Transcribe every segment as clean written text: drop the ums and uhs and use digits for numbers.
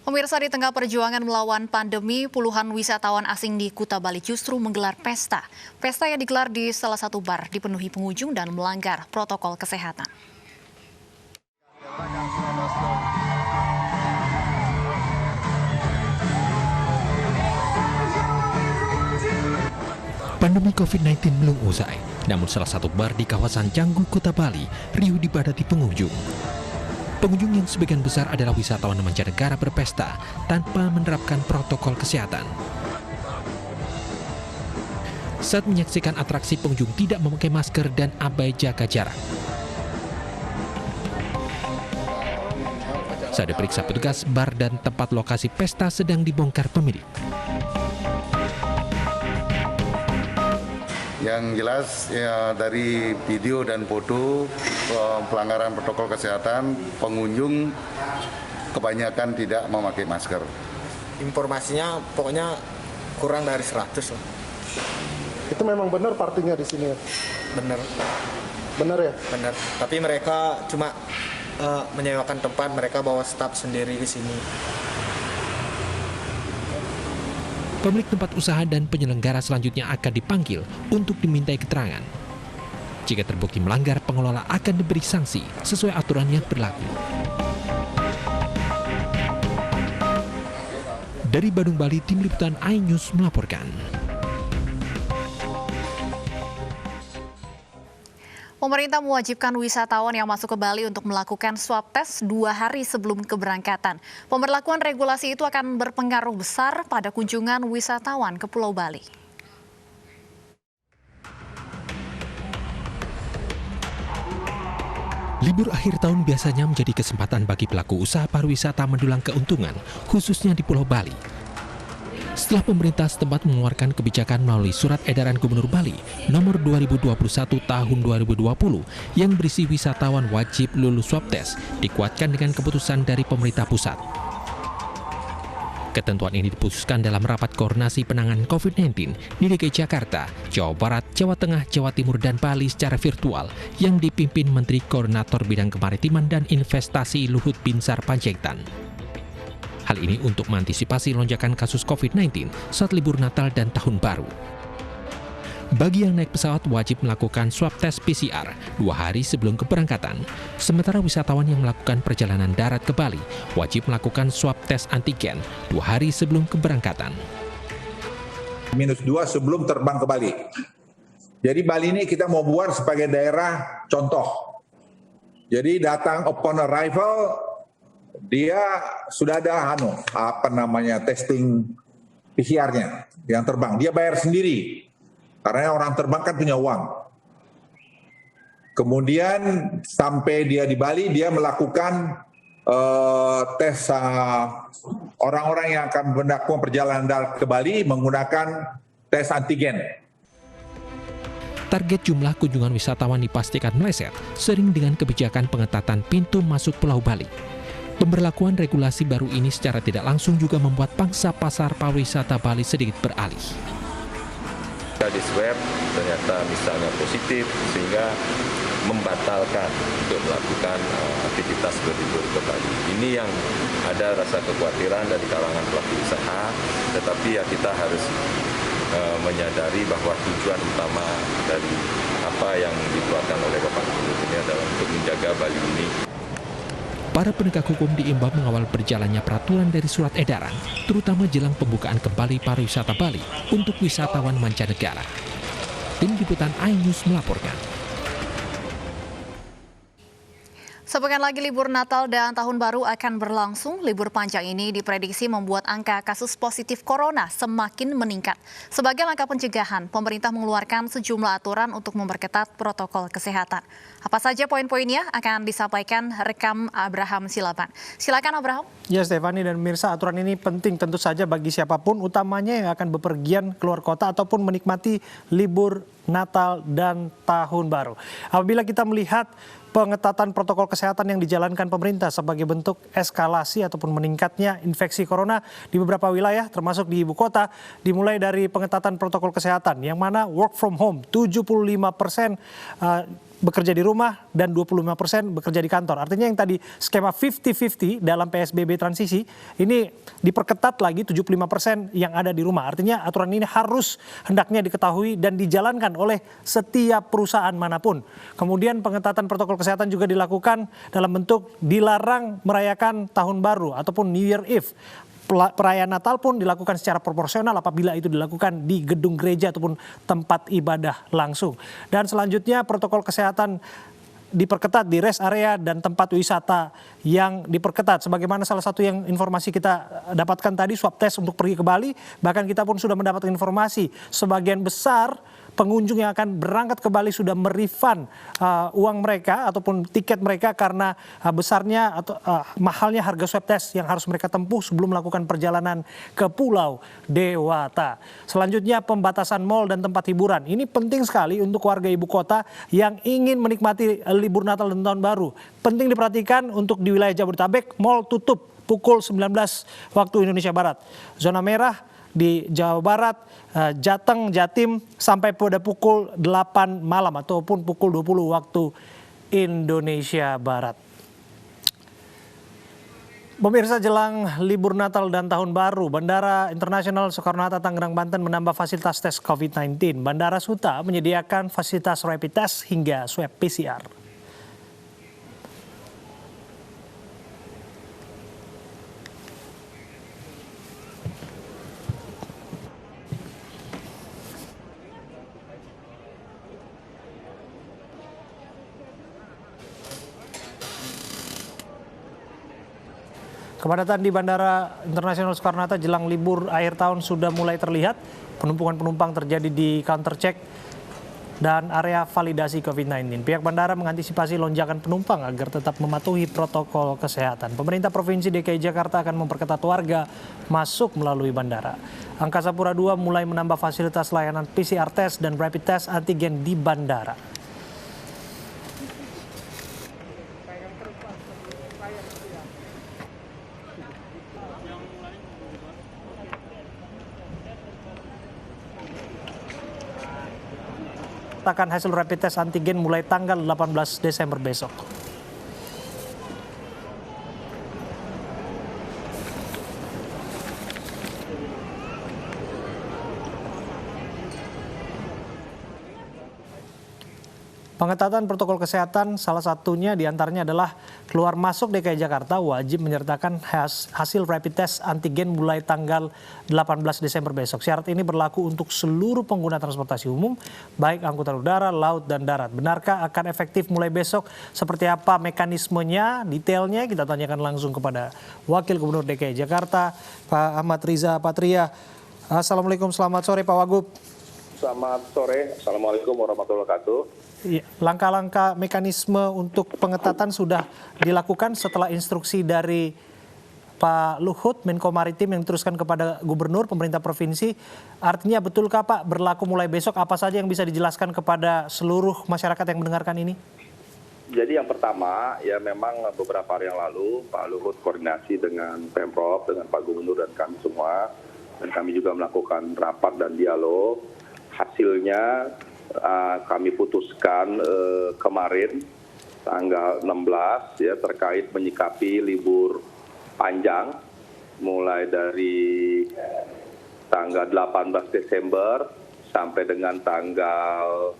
Pemirsa, di tengah perjuangan melawan pandemi, puluhan wisatawan asing di Kuta Bali justru menggelar pesta. Pesta yang digelar di salah satu bar dipenuhi pengunjung dan melanggar protokol kesehatan. Pandemi COVID-19 belum usai, namun salah satu bar di kawasan Canggu, Kuta Bali, riuh dipadati pengunjung. Pengunjung yang sebagian besar adalah wisatawan mancanegara berpesta tanpa menerapkan protokol kesehatan. Saat menyaksikan atraksi, pengunjung tidak memakai masker dan abai jaga jarak. Saat diperiksa petugas, bar dan tempat lokasi pesta sedang dibongkar pemilik. Yang jelas ya, dari video dan foto pelanggaran protokol kesehatan, pengunjung kebanyakan tidak memakai masker. Informasinya pokoknya kurang dari 100 lah. Itu memang benar partinya di sini ya? Benar. Benar ya? Benar. Tapi mereka cuma menyewakan tempat, mereka bawa staf sendiri ke sini. Pemilik tempat usaha dan penyelenggara selanjutnya akan dipanggil untuk dimintai keterangan. Jika terbukti melanggar, pengelola akan diberi sanksi sesuai aturan yang berlaku. Dari Bandung, Bali, Tim Liputan iNews melaporkan. Pemerintah mewajibkan wisatawan yang masuk ke Bali untuk melakukan swab test 2 hari sebelum keberangkatan. Pemberlakuan regulasi itu akan berpengaruh besar pada kunjungan wisatawan ke Pulau Bali. Libur akhir tahun biasanya menjadi kesempatan bagi pelaku usaha pariwisata mendulang keuntungan, khususnya di Pulau Bali. Setelah pemerintah setempat mengeluarkan kebijakan melalui Surat Edaran Gubernur Bali Nomor 2021 Tahun 2020 yang berisi wisatawan wajib lulus swab test, dikuatkan dengan keputusan dari pemerintah pusat. Ketentuan ini diputuskan dalam rapat koordinasi penanganan COVID-19 di DKI Jakarta, Jawa Barat, Jawa Tengah, Jawa Timur, dan Bali secara virtual yang dipimpin Menteri Koordinator Bidang Kemaritiman dan Investasi Luhut Binsar Panjaitan. Hal ini untuk mengantisipasi lonjakan kasus COVID-19 saat libur Natal dan Tahun Baru. Bagi yang naik pesawat wajib melakukan swab test PCR 2 hari sebelum keberangkatan. Sementara wisatawan yang melakukan perjalanan darat ke Bali wajib melakukan swab test antigen 2 hari sebelum keberangkatan. -2 sebelum terbang ke Bali. Jadi Bali ini kita mau buat sebagai daerah contoh. Jadi datang upon arrival, dia sudah ada testing PCR-nya yang terbang. Dia bayar sendiri karena orang terbang kan punya uang. Kemudian sampai dia di Bali, dia melakukan tes orang-orang yang akan melakukan perjalanan darat ke Bali menggunakan tes antigen. Target jumlah kunjungan wisatawan dipastikan meleset seiring dengan kebijakan pengetatan pintu masuk Pulau Bali. Pemberlakuan regulasi baru ini secara tidak langsung juga membuat pangsa pasar pariwisata Bali sedikit beralih. Di swab ternyata misalnya positif sehingga membatalkan untuk melakukan aktivitas berlibur ke Bali. Ini yang ada rasa kekhawatiran dari kalangan pelaku usaha, tetapi ya kita harus menyadari bahwa tujuan utama dari apa yang dikeluarkan oleh Bapak Gubernur ini adalah untuk menjaga Bali ini. Para penegak hukum diimbau mengawal berjalannya peraturan dari surat edaran, terutama jelang pembukaan kembali pariwisata Bali untuk wisatawan mancanegara. Tim Liputan iNews melaporkan. Sepekan lagi libur Natal dan Tahun Baru akan berlangsung. Libur panjang ini diprediksi membuat angka kasus positif corona semakin meningkat. Sebagai langkah pencegahan, pemerintah mengeluarkan sejumlah aturan untuk memperketat protokol kesehatan. Apa saja poin-poinnya akan disampaikan rekam Abraham Silaban. Silakan Abraham. Ya Stefani dan Mirsa, aturan ini penting tentu saja bagi siapapun, utamanya yang akan bepergian keluar kota ataupun menikmati libur Natal dan Tahun Baru. Apabila kita melihat pengetatan protokol kesehatan yang dijalankan pemerintah sebagai bentuk eskalasi ataupun meningkatnya infeksi corona di beberapa wilayah termasuk di ibu kota, dimulai dari pengetatan protokol kesehatan yang mana work from home 75% bekerja di rumah dan 25% bekerja di kantor. Artinya yang tadi skema 50-50 dalam PSBB transisi ini diperketat lagi 75% yang ada di rumah. Artinya aturan ini harus hendaknya diketahui dan dijalankan oleh setiap perusahaan manapun. Kemudian pengetatan protokol kesehatan juga dilakukan dalam bentuk dilarang merayakan tahun baru ataupun New Year Eve. Perayaan Natal pun dilakukan secara proporsional apabila itu dilakukan di gedung gereja ataupun tempat ibadah langsung. Dan selanjutnya protokol kesehatan diperketat di rest area dan tempat wisata yang diperketat. Sebagaimana salah satu yang informasi kita dapatkan tadi, swab test untuk pergi ke Bali. Bahkan kita pun sudah mendapatkan informasi sebagian besar pengunjung yang akan berangkat ke Bali sudah merefund uang mereka ataupun tiket mereka karena besarnya atau mahalnya harga swab test yang harus mereka tempuh sebelum melakukan perjalanan ke Pulau Dewata. Selanjutnya pembatasan mal dan tempat hiburan. Ini penting sekali untuk warga ibu kota yang ingin menikmati libur Natal dan Tahun Baru. Penting diperhatikan untuk di wilayah Jabodetabek, mal tutup pukul 19 waktu Indonesia Barat. Zona merah di Jawa Barat, Jateng, Jatim sampai pada pukul 8 malam ataupun pukul 20 waktu Indonesia Barat. Pemirsa, jelang libur Natal dan Tahun Baru, Bandara Internasional Soekarno-Hatta Tangerang, Banten menambah fasilitas tes COVID-19. Bandara Suta menyediakan fasilitas rapid test hingga swab PCR. Kepadatan di Bandara Internasional Soekarno-Hatta jelang libur akhir tahun sudah mulai terlihat. Penumpukan penumpang terjadi di counter check dan area validasi COVID-19. Pihak bandara mengantisipasi lonjakan penumpang agar tetap mematuhi protokol kesehatan. Pemerintah Provinsi DKI Jakarta akan memperketat warga masuk melalui bandara. Angkasa Pura II mulai menambah fasilitas layanan PCR test dan rapid test antigen di bandara. Akan hasil rapid test antigen mulai tanggal 18 Desember besok. Pengetatan protokol kesehatan salah satunya diantaranya adalah keluar masuk DKI Jakarta wajib menyertakan hasil rapid test antigen mulai tanggal 18 Desember besok. Syarat ini berlaku untuk seluruh pengguna transportasi umum, baik angkutan udara, laut, dan darat. Benarkah akan efektif mulai besok? Seperti apa mekanismenya, detailnya kita tanyakan langsung kepada Wakil Gubernur DKI Jakarta, Pak Ahmad Riza Patria. Assalamualaikum, selamat sore Pak Wagub. Selamat sore, Assalamualaikum warahmatullahi wabarakatuh. Langkah-langkah mekanisme untuk pengetatan sudah dilakukan setelah instruksi dari Pak Luhut, Menko Maritim yang diteruskan kepada Gubernur, pemerintah provinsi. Artinya betulkah Pak berlaku mulai besok? Apa saja yang bisa dijelaskan kepada seluruh masyarakat yang mendengarkan ini? Jadi yang pertama, ya memang beberapa hari yang lalu Pak Luhut koordinasi dengan Pemprov, dengan Pak Gubernur dan kami semua. Dan kami juga melakukan rapat dan dialog. Hasilnya kami putuskan kemarin tanggal 16 ya terkait menyikapi libur panjang mulai dari tanggal 18 Desember sampai dengan tanggal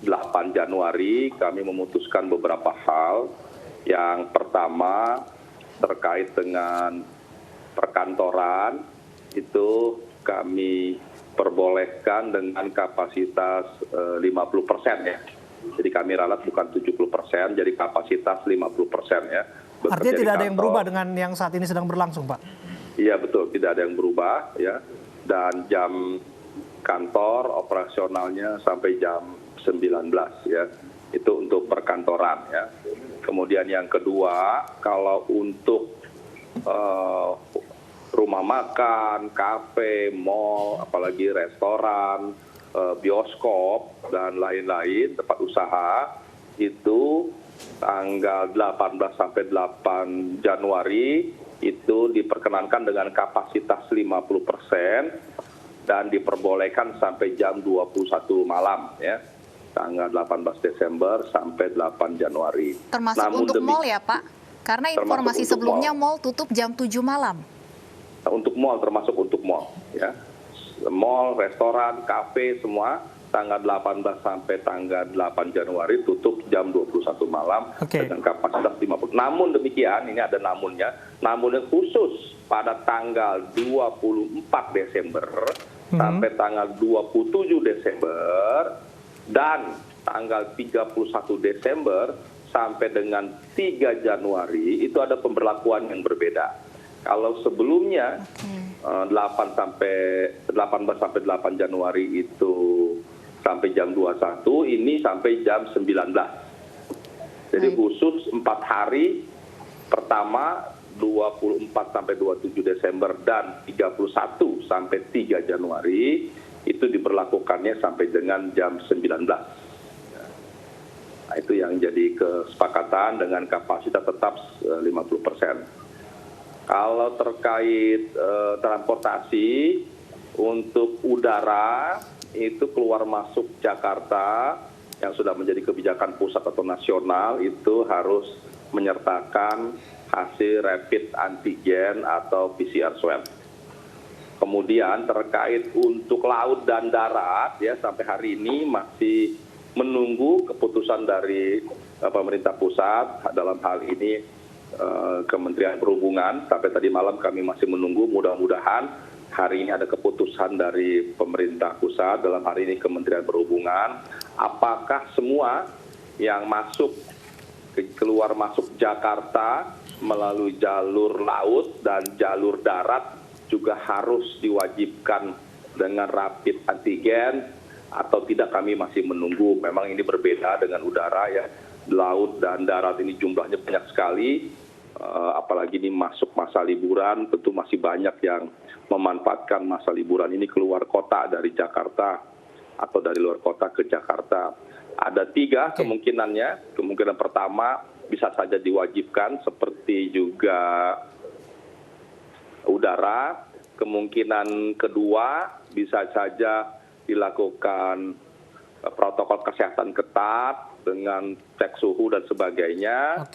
8 Januari. Kami memutuskan beberapa hal. Yang pertama terkait dengan perkantoran itu kami perbolehkan dengan kapasitas 50% ya. Jadi kami ralat bukan 70%, jadi kapasitas 50% ya. Artinya tidak ada yang berubah dengan yang saat ini sedang berlangsung, Pak? Iya betul, tidak ada yang berubah ya. Dan jam kantor operasionalnya sampai jam 19 ya. Itu untuk perkantoran ya. Kemudian yang kedua, kalau untuk rumah makan, kafe, mall, apalagi restoran, bioskop, dan lain-lain, tempat usaha, itu tanggal 18 sampai 8 Januari itu diperkenankan dengan kapasitas 50% dan diperbolehkan sampai jam 21 malam. Ya. tanggal 18 Desember sampai 8 Januari. Termasuk untuk mall ya Pak? Karena informasi sebelumnya mall tutup jam 7 malam. Untuk mall, termasuk untuk mall. Ya. Mall, restoran, kafe, semua tanggal 18 sampai tanggal 8 Januari tutup jam 21 malam dengan kapasitas 50. Namun demikian, ini ada namunnya khusus pada tanggal 24 Desember sampai tanggal 27 Desember dan tanggal 31 Desember sampai dengan 3 Januari itu ada pemberlakuan yang berbeda. Kalau sebelumnya 18 sampai 8 Januari itu sampai jam 21, ini sampai jam 19. Jadi khusus 4 hari pertama 24 sampai 27 Desember dan 31 sampai 3 Januari itu diberlakukannya sampai dengan jam 19. Nah, itu yang jadi kesepakatan dengan kapasitas tetap 50%. Kalau terkait transportasi untuk udara itu keluar masuk Jakarta yang sudah menjadi kebijakan pusat atau nasional itu harus menyertakan hasil rapid antigen atau PCR swab. Kemudian terkait untuk laut dan darat ya sampai hari ini masih menunggu keputusan dari pemerintah pusat dalam hal ini Kementerian Perhubungan. Sampai tadi malam kami masih menunggu, mudah-mudahan hari ini ada keputusan dari pemerintah pusat dalam hari ini Kementerian Perhubungan apakah semua yang keluar masuk Jakarta melalui jalur laut dan jalur darat juga harus diwajibkan dengan rapid antigen atau tidak, kami masih menunggu. Memang ini berbeda dengan udara ya, laut dan darat ini jumlahnya banyak sekali, apalagi ini masuk masa liburan, tentu masih banyak yang memanfaatkan masa liburan ini keluar kota dari Jakarta atau dari luar kota ke Jakarta. Ada 3 kemungkinannya. Kemungkinan pertama bisa saja diwajibkan seperti juga udara. Kemungkinan kedua bisa saja dilakukan protokol kesehatan ketat dengan cek suhu dan sebagainya,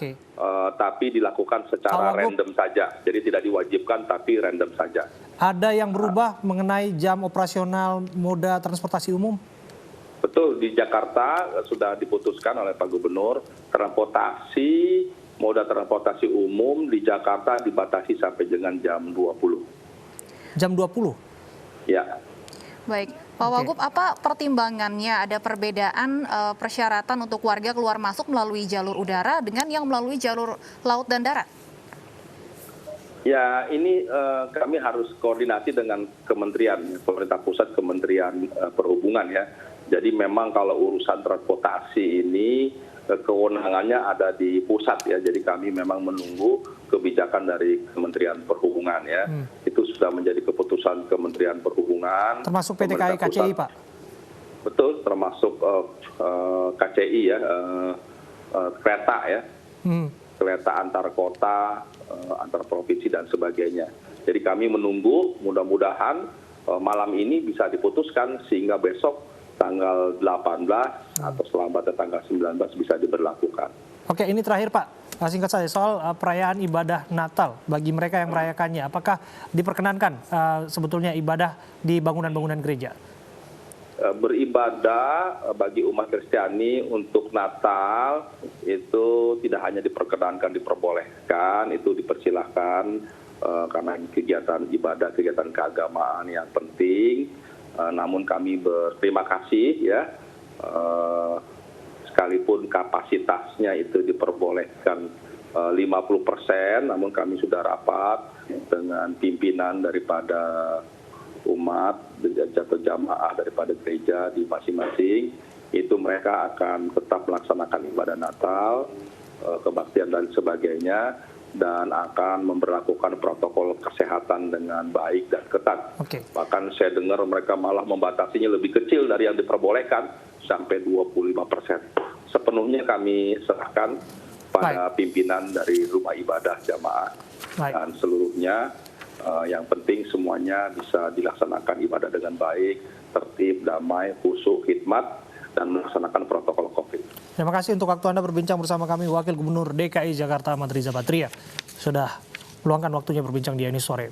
tapi dilakukan secara random saja. Jadi tidak diwajibkan tapi random saja. Ada yang berubah mengenai jam operasional moda transportasi umum? Betul, di Jakarta sudah diputuskan oleh Pak Gubernur, moda transportasi umum di Jakarta dibatasi sampai dengan jam 20. Jam 20? Ya. Baik, Pak Wagub, apa pertimbangannya ada perbedaan persyaratan untuk warga keluar masuk melalui jalur udara dengan yang melalui jalur laut dan darat? Ya, ini kami harus koordinasi dengan kementerian, pemerintah pusat, Kementerian Perhubungan ya. Jadi memang kalau urusan transportasi ini kewenangannya ada di pusat ya. Jadi kami memang menunggu kebijakan dari Kementerian Perhubungan ya. Itu sudah menjadi keputusan Kementerian Perhubungan. Termasuk PT KAI KCI, Pak? Betul, termasuk KCI ya, kereta ya. Kereta antar kota, antar provinsi dan sebagainya. Jadi kami menunggu, mudah-mudahan malam ini bisa diputuskan sehingga besok tanggal 18 atau selambatnya tanggal 19 bisa diberlakukan. Oke, ini terakhir Pak, singkat saja soal perayaan ibadah Natal bagi mereka yang merayakannya. Apakah diperkenankan sebetulnya ibadah di bangunan-bangunan gereja? Beribadah bagi umat Kristiani untuk Natal itu tidak hanya diperkenankan, diperbolehkan, itu dipersilahkan karena kegiatan ibadah, kegiatan keagamaan yang penting. Namun kami berterima kasih ya, sekalipun kapasitasnya itu diperbolehkan 50%, namun kami sudah rapat dengan pimpinan daripada umat atau jamaah daripada gereja di masing-masing, itu mereka akan tetap melaksanakan ibadah Natal, kebaktian dan sebagainya, dan akan memberlakukan protokol kesehatan dengan baik dan ketat. Bahkan saya dengar mereka malah membatasinya lebih kecil dari yang diperbolehkan sampai 25%. Sepenuhnya kami serahkan pada pimpinan dari rumah ibadah jamaah dan seluruhnya. Yang penting semuanya bisa dilaksanakan ibadah dengan baik, tertib, damai, khusyuk, khidmat, dan melaksanakan protokol COVID. Terima kasih untuk waktu Anda berbincang bersama kami, Wakil Gubernur DKI Jakarta Ahmad Riza Patria. Sudah meluangkan waktunya berbincang di ini sore.